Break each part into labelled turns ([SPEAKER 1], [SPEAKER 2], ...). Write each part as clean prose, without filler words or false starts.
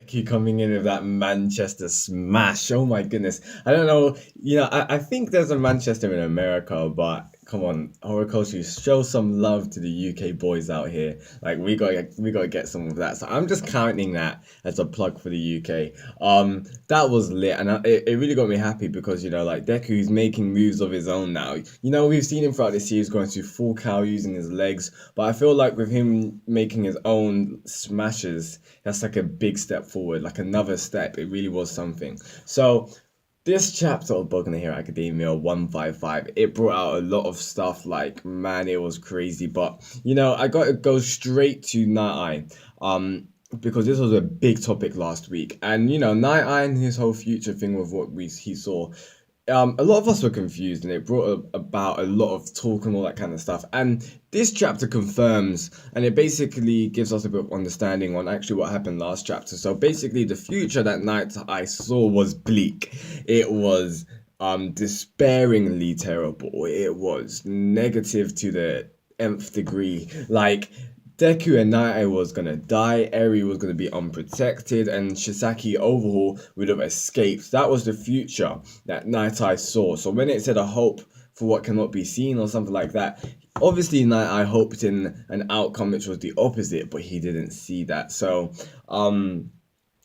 [SPEAKER 1] Deku coming in with that Manchester smash. Oh my goodness. I don't know. I think there's a Manchester in America, but come on, Horikoshi, show some love to the UK boys out here. Like we gotta get some of that. So I'm just counting that as a plug for the UK. That was lit, and it really got me happy because like Deku's making moves of his own now. We've seen him throughout the series going to full cow using his legs, but I feel like with him making his own smashes, that's like a big step forward, like another step. It really was something. So this chapter of Boku no Hero Academia 155, it brought out a lot of stuff. Like, man, it was crazy. But I got to go straight to Nighteye, because this was a big topic last week, and Nighteye and his whole future thing with what he saw. A lot of us were confused, and it brought about a lot of talk and all that kind of stuff. And this chapter confirms, and it basically gives us a bit of understanding on actually what happened last chapter. So basically, the future that Night I saw was bleak. It was despairingly terrible. It was negative to the nth degree. Like, Deku and Nighteye was gonna die, Eri was gonna be unprotected, and Shisaki Overhaul would have escaped. That was the future that Nighteye saw. So when it said a hope for what cannot be seen or something like that, obviously Nighteye hoped in an outcome which was the opposite, but he didn't see that. So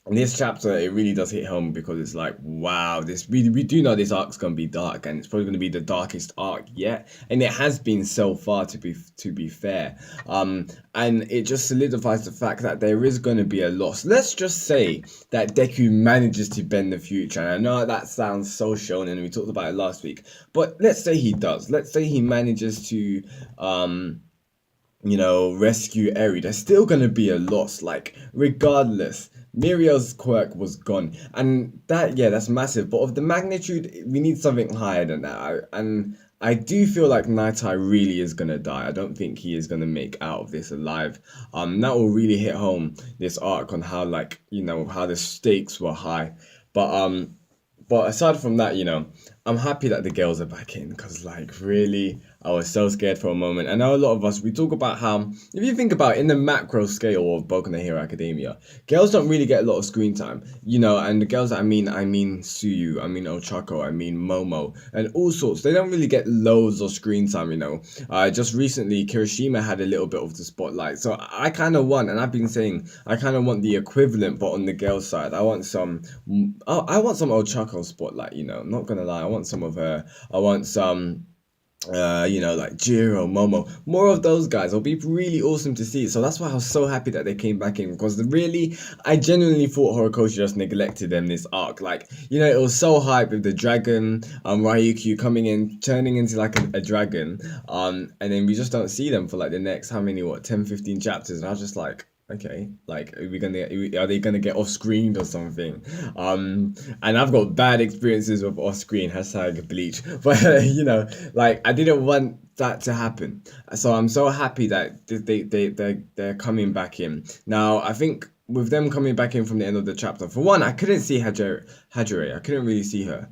[SPEAKER 1] in this chapter, it really does hit home because it's like, wow, this we do know this arc's gonna be dark, and it's probably gonna be the darkest arc yet, and it has been so far, to be fair. And it just solidifies the fact that there is gonna be a loss. Let's just say that Deku manages to bend the future. And I know that sounds so shonen, and we talked about it last week, but let's say he does. Let's say he manages to rescue Eri. There's still gonna be a loss, like, regardless. Miriel's quirk was gone, and that's massive. But of the magnitude, we need something higher than that. And I do feel like Nighteye really is gonna die. I don't think he is gonna make out of this alive. That will really hit home this arc on how, like, how the stakes were high. But aside from that, I'm happy that the girls are back in, because, like, really, I was so scared for a moment. I know a lot of us, we talk about how, if you think about it, in the macro scale of Boku no Hero Academia, girls don't really get a lot of screen time, and the girls that I mean Suyu, I mean Ochako, I mean Momo, and all sorts. They don't really get loads of screen time, Just recently, Kirishima had a little bit of the spotlight. So I kind of want, and I've been saying, I kind of want the equivalent, but on the girls' side. I want some Ochako spotlight, not gonna lie. I want some of her. I want some like Jiro, Momo, more of those guys. It'll be really awesome to see. So that's why I was so happy that they came back in, because really, I genuinely thought Horikoshi just neglected them this arc. Like, it was so hype with the dragon, Ryukyu coming in, turning into like a dragon, and then we just don't see them for like the next, how many, 10, 15 chapters, and I was just like, okay, like, are they gonna get off screened or something? And I've got bad experiences with off screen, hashtag bleach. But like, I didn't want that to happen. So I'm so happy that they're coming back in. Now, I think with them coming back in from the end of the chapter, for one, I couldn't see Hajire. I couldn't really see her.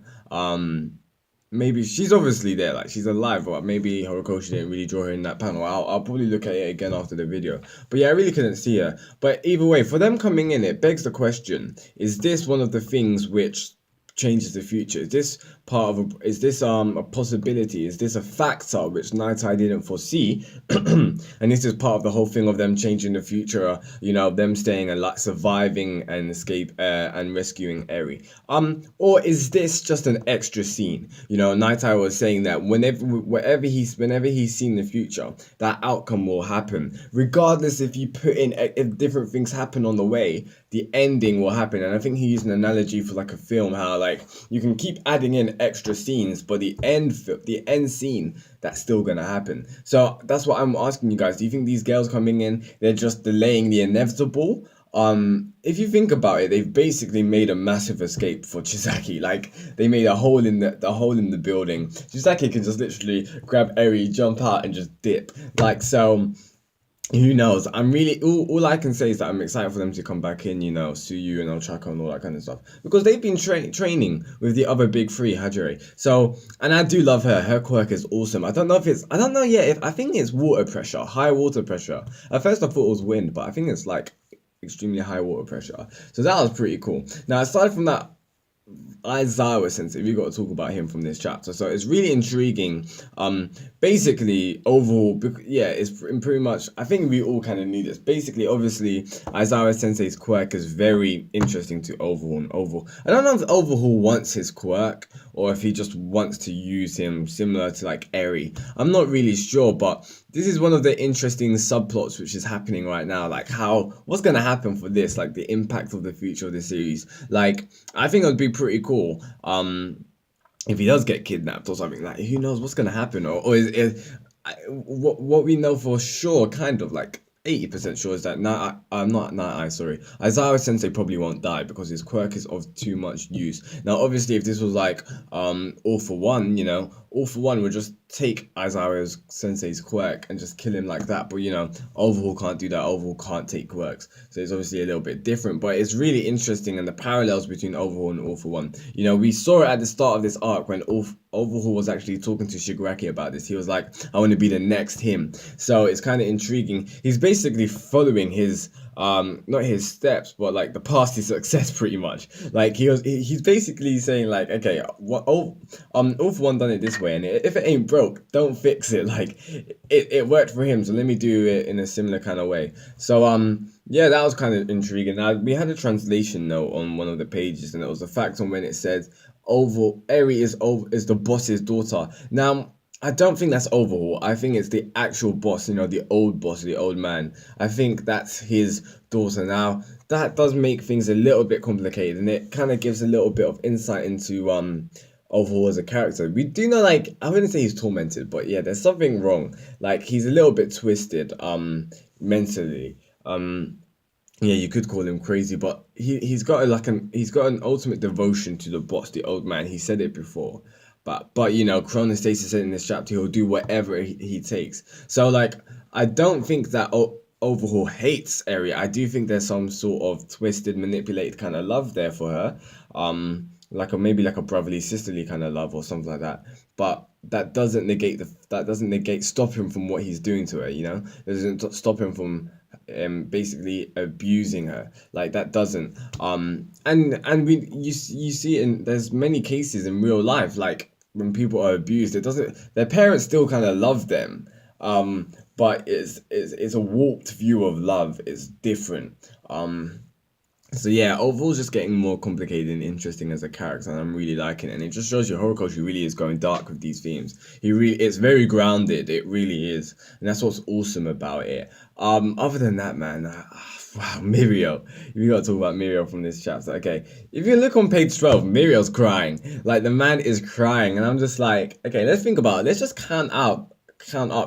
[SPEAKER 1] Maybe she's obviously there, like, she's alive, but maybe Horikoshi didn't really draw her in that panel. I'll probably look at it again after the video. But yeah, I really couldn't see her. But either way, for them coming in, it begs the question, is this one of the things which changes the future? Is this a possibility? Is this a factor which Nighteye didn't foresee? And this is part of the whole thing of them changing the future, them staying and like surviving and and rescuing Eri. Or is this just an extra scene? Nighteye was saying that whenever he's seen the future, that outcome will happen. Regardless if different things happen on the way, the ending will happen. And I think he used an analogy for like a film, how like you can keep adding in extra scenes, but the end scene, that's still gonna happen. So that's what I'm asking you guys. Do you think these girls coming in, they're just delaying the inevitable? If you think about it, they've basically made a massive escape for Chisaki. Like, they made a hole in the building. Chisaki can just literally grab Eri, jump out, and just dip. Like, so who knows? I'm really, all I can say is that I'm excited for them to come back in, Suyu and Ochako and all that kind of stuff, because they've been training with the other big three, Hajire. So, and I do love her. Her quirk is awesome. I don't know yet if I think it's water pressure, high water pressure. At first I thought it was wind, but I think it's like extremely high water pressure. So that was pretty cool. Now, aside from that, Aizawa sensei, we got to talk about him from this chapter. So it's really intriguing. Basically, overall, yeah, it's pretty much. I think we all kind of knew this. Basically, obviously, Aizawa sensei's quirk is very interesting to Overhaul and Overhaul. I don't know if Overhaul wants his quirk or if he just wants to use him similar to like Eri. I'm not really sure, but this is one of the interesting subplots which is happening right now. Like what's gonna happen for this? Like the impact of the future of the series. Like I think it would be pretty cool. If he does get kidnapped or something, like who knows what's gonna happen, or what we know for sure, kind of like 80% sure, is that I'm not Nighteye, sorry, Aizawa Sensei probably won't die because his quirk is of too much use. Now, obviously, if this was like All For One, All For One would just take Aizawa Sensei's quirk and just kill him like that. But Overhaul can't do that. Overhaul can't take quirks, so it's obviously a little bit different. But it's really interesting, and the parallels between Overhaul and All For One. We saw it at the start of this arc when Overhaul was actually talking to Shigaraki about this. He was like, I want to be the next him. So it's kind of intriguing. He's basically following his not his steps, but like the path to success, pretty much. Like he's basically saying like, okay, All For One done it this way, and if it ain't broke, don't fix it. Like it worked for him, so let me do it in a similar kind of way. So yeah, that was kind of intriguing. Now we had a translation note on one of the pages, and it was the fact on when it said Eri is the boss's daughter. Now, I don't think that's Overhaul. I think it's the actual boss, the old boss, the old man. I think that's his daughter. Now, that does make things a little bit complicated, and it kind of gives a little bit of insight into Overhaul as a character. We do know, like, I wouldn't say he's tormented, but yeah, there's something wrong. Like, he's a little bit twisted mentally. Yeah, you could call him crazy, but he's got an ultimate devotion to the boss, the old man. He said it before. But Kurono states said in this chapter he'll do whatever he takes. So like I don't think that Overhaul hates Eri. I do think there's some sort of twisted, manipulated kind of love there for her. Maybe like a brotherly, sisterly kind of love or something like that. But that doesn't stop him from what he's doing to her. That doesn't stop him from basically abusing her. Like that doesn't. And you see there's many cases in real life, like when people are abused, their parents still kind of love them. But it's a warped view of love. It's different. So yeah, Overhaul's just getting more complicated and interesting as a character, and I'm really liking it. And it just shows you Horikoshi really is going dark with these themes. It's very grounded. It really is, and that's what's awesome about it. Other than that, man, wow, Mirio. We got to talk about Mirio from this chapter. Okay, if you look on page 12, Mirio's crying. Like the man is crying, and I'm just like, okay, let's think about it. Let's just count up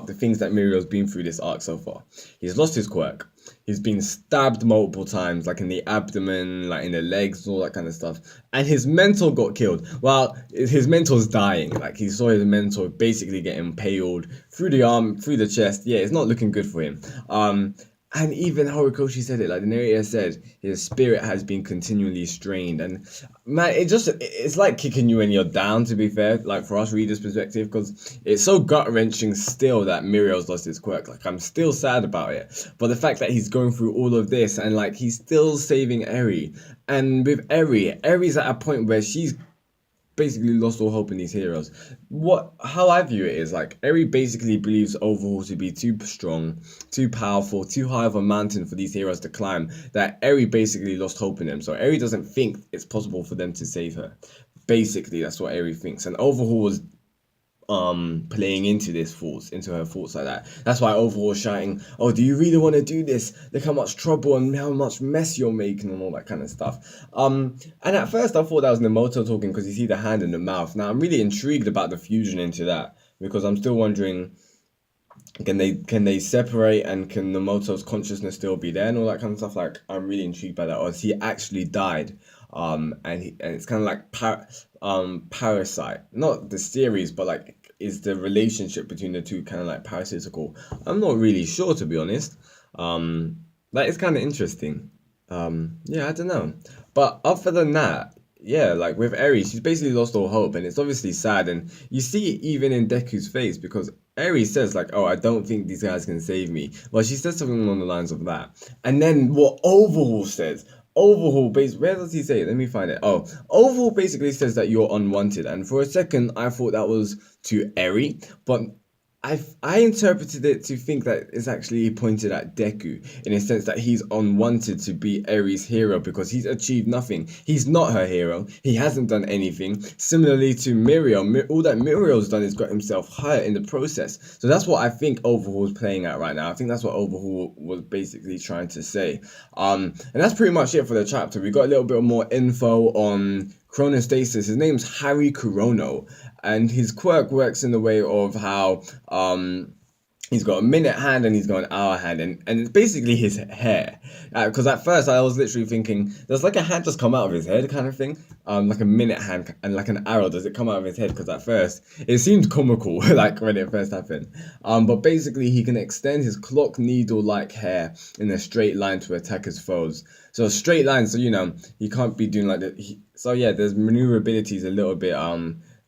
[SPEAKER 1] the things that Mirio's been through this arc so far. He's lost his quirk. He's been stabbed multiple times, like in the abdomen, like in the legs, all that kind of stuff. And his mentor got killed. Well, his mentor's dying. Like he saw his mentor basically get impaled through the arm, through the chest. Yeah, it's not looking good for him. And even Horikoshi said it, like the narrator said, his spirit has been continually strained. And man, it's like kicking you when you're down, to be fair, like for us readers' perspective, because it's so gut-wrenching still that Mirio's lost his quirk. Like I'm still sad about it. But the fact that he's going through all of this and like he's still saving Eri. And with Eri's at a point where she's basically lost all hope in these heroes. How I view it is like Eri basically believes Overhaul to be too strong, too powerful, too high of a mountain for these heroes to climb, that Eri basically lost hope in them. So Eri doesn't think it's possible for them to save her. Basically, that's what Eri thinks. And Overhaul was playing into her thoughts like that. That's why Overhaul was shouting, oh, do you really want to do this? Look how much trouble and how much mess you're making and all that kind of stuff. And at first I thought that was Nemoto talking because you see the hand in the mouth. Now I'm really intrigued about the fusion into that, because I'm still wondering, can they separate, and can Nemoto's consciousness still be there and all that kind of stuff? Like I'm really intrigued by that. Or has he actually died? And it's kind of like Parasite, not the series, but like, is the relationship between the two kind of like parasitical? I'm not really sure, to be honest. Like it's kind of interesting. Yeah, I don't know. But other than that, yeah, like with Eri, she's basically lost all hope, and it's obviously sad, and you see it even in Deku's face, because Eri says like, "Oh, I don't think these guys can save me." Well, she says something along the lines of that, and then what Overhaul says. Overhaul, where does he say it? Let me find it. Oh, Overhaul basically says that you're unwanted, and for a second I thought that was to Eri, but I interpreted it to think that it's actually pointed at Deku in a sense that he's unwanted to be Eri's hero because he's achieved nothing. He's not her hero. He hasn't done anything. Similarly to Muriel, all that Muriel's done is got himself hurt in the process. So that's what I think Overhaul's playing at right now. I think that's what Overhaul was basically trying to say. And that's pretty much it for the chapter. We got a little bit more info on Chronostasis. His name's Harry Kurono, and his quirk works in the way of how he's got a minute hand and he's got an hour hand, and it's basically his hair. Because at first I was literally thinking, does like a hand just come out of his head kind of thing? Like a minute hand and like an arrow, does it come out of his head? Because at first it seemed comical, like when it first happened. But basically he can extend his clock needle like hair in a straight line to attack his foes. So a straight line, so he can't be doing like that. So yeah, there's maneuverability is a little bit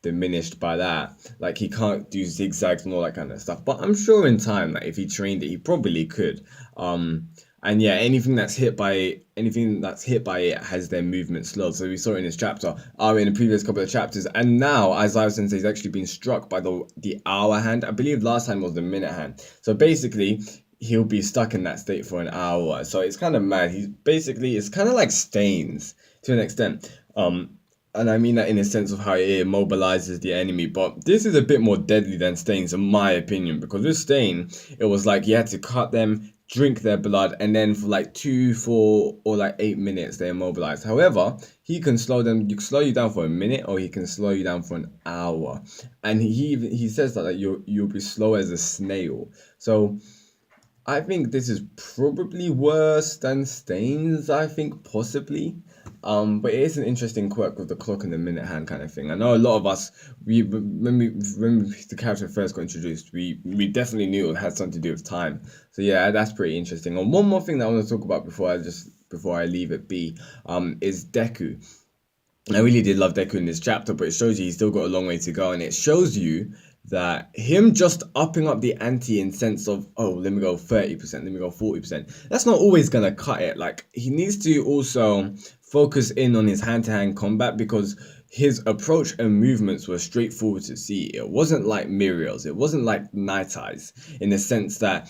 [SPEAKER 1] diminished by that. Like he can't do zigzags and all that kind of stuff. But I'm sure in time, like if he trained it, he probably could. And yeah, anything that's hit by it has their movement slowed. So we saw it in this chapter, in the previous couple of chapters, and now Aizawa Sensei's actually been struck by the hour hand. I believe last time was the minute hand. So basically, he'll be stuck in that state for an hour. So it's kind of mad. It's kind of like Stains to an extent. And I mean that in a sense of how it immobilizes the enemy, but this is a bit more deadly than Stains in my opinion, because with Stain, it was like you had to cut them, drink their blood, and then for like 2, 4, or like 8 minutes they're immobilized. However, he can slow you down for a minute, or he can slow you down for an hour. And he says that you'll be slow as a snail. So I think this is probably worse than Stains, I think, possibly. But it is an interesting quirk with the clock and the minute hand kind of thing. I know a lot of us, when the character first got introduced, we definitely knew it had something to do with time. So yeah, that's pretty interesting. And one more thing that I want to talk about before I leave it be, is Deku. I really did love Deku in this chapter, but it shows you he's still got a long way to go, and it shows you that him just upping up the ante in sense of, oh, let me go 30%, let me go 40%, that's not always gonna cut it. Like, he needs to also focus in on his hand-to-hand combat, because his approach and movements were straightforward to see. It wasn't like Muriel's, it wasn't like Nighteye's, in the sense that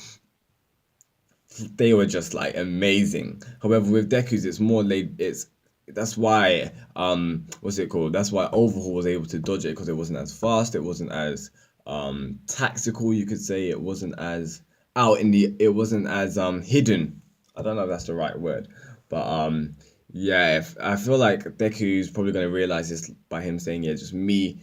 [SPEAKER 1] they were just like amazing. However, with Deku's, it's more that's why that's why Overhaul was able to dodge it, because it wasn't as fast, it wasn't as tactical, you could say. It wasn't as it wasn't as hidden. I don't know if that's the right word, but yeah, I feel like Deku's probably going to realize this by him saying, yeah, just me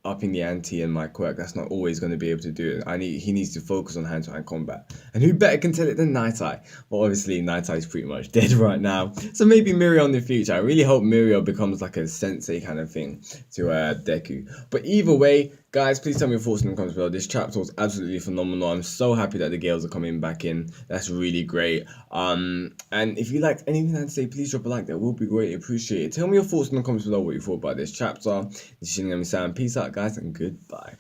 [SPEAKER 1] upping the ante and my quirk, that's not always going to be able to do it. He needs to focus on hand-to-hand combat. And who better can tell it than Nighteye? Well, obviously Nighteye's pretty much dead right now, so maybe Muriel in the future. I really hope Muriel becomes like a sensei kind of thing to Deku. But either way, guys, please tell me your thoughts in the comments below. This chapter was absolutely phenomenal. I'm so happy that the girls are coming back in. That's really great. And if you liked anything I had to say, please drop a like. That will be greatly appreciated. Tell me your thoughts in the comments below, what you thought about this chapter. This is Shinigami Sam. Peace out, guys, and goodbye.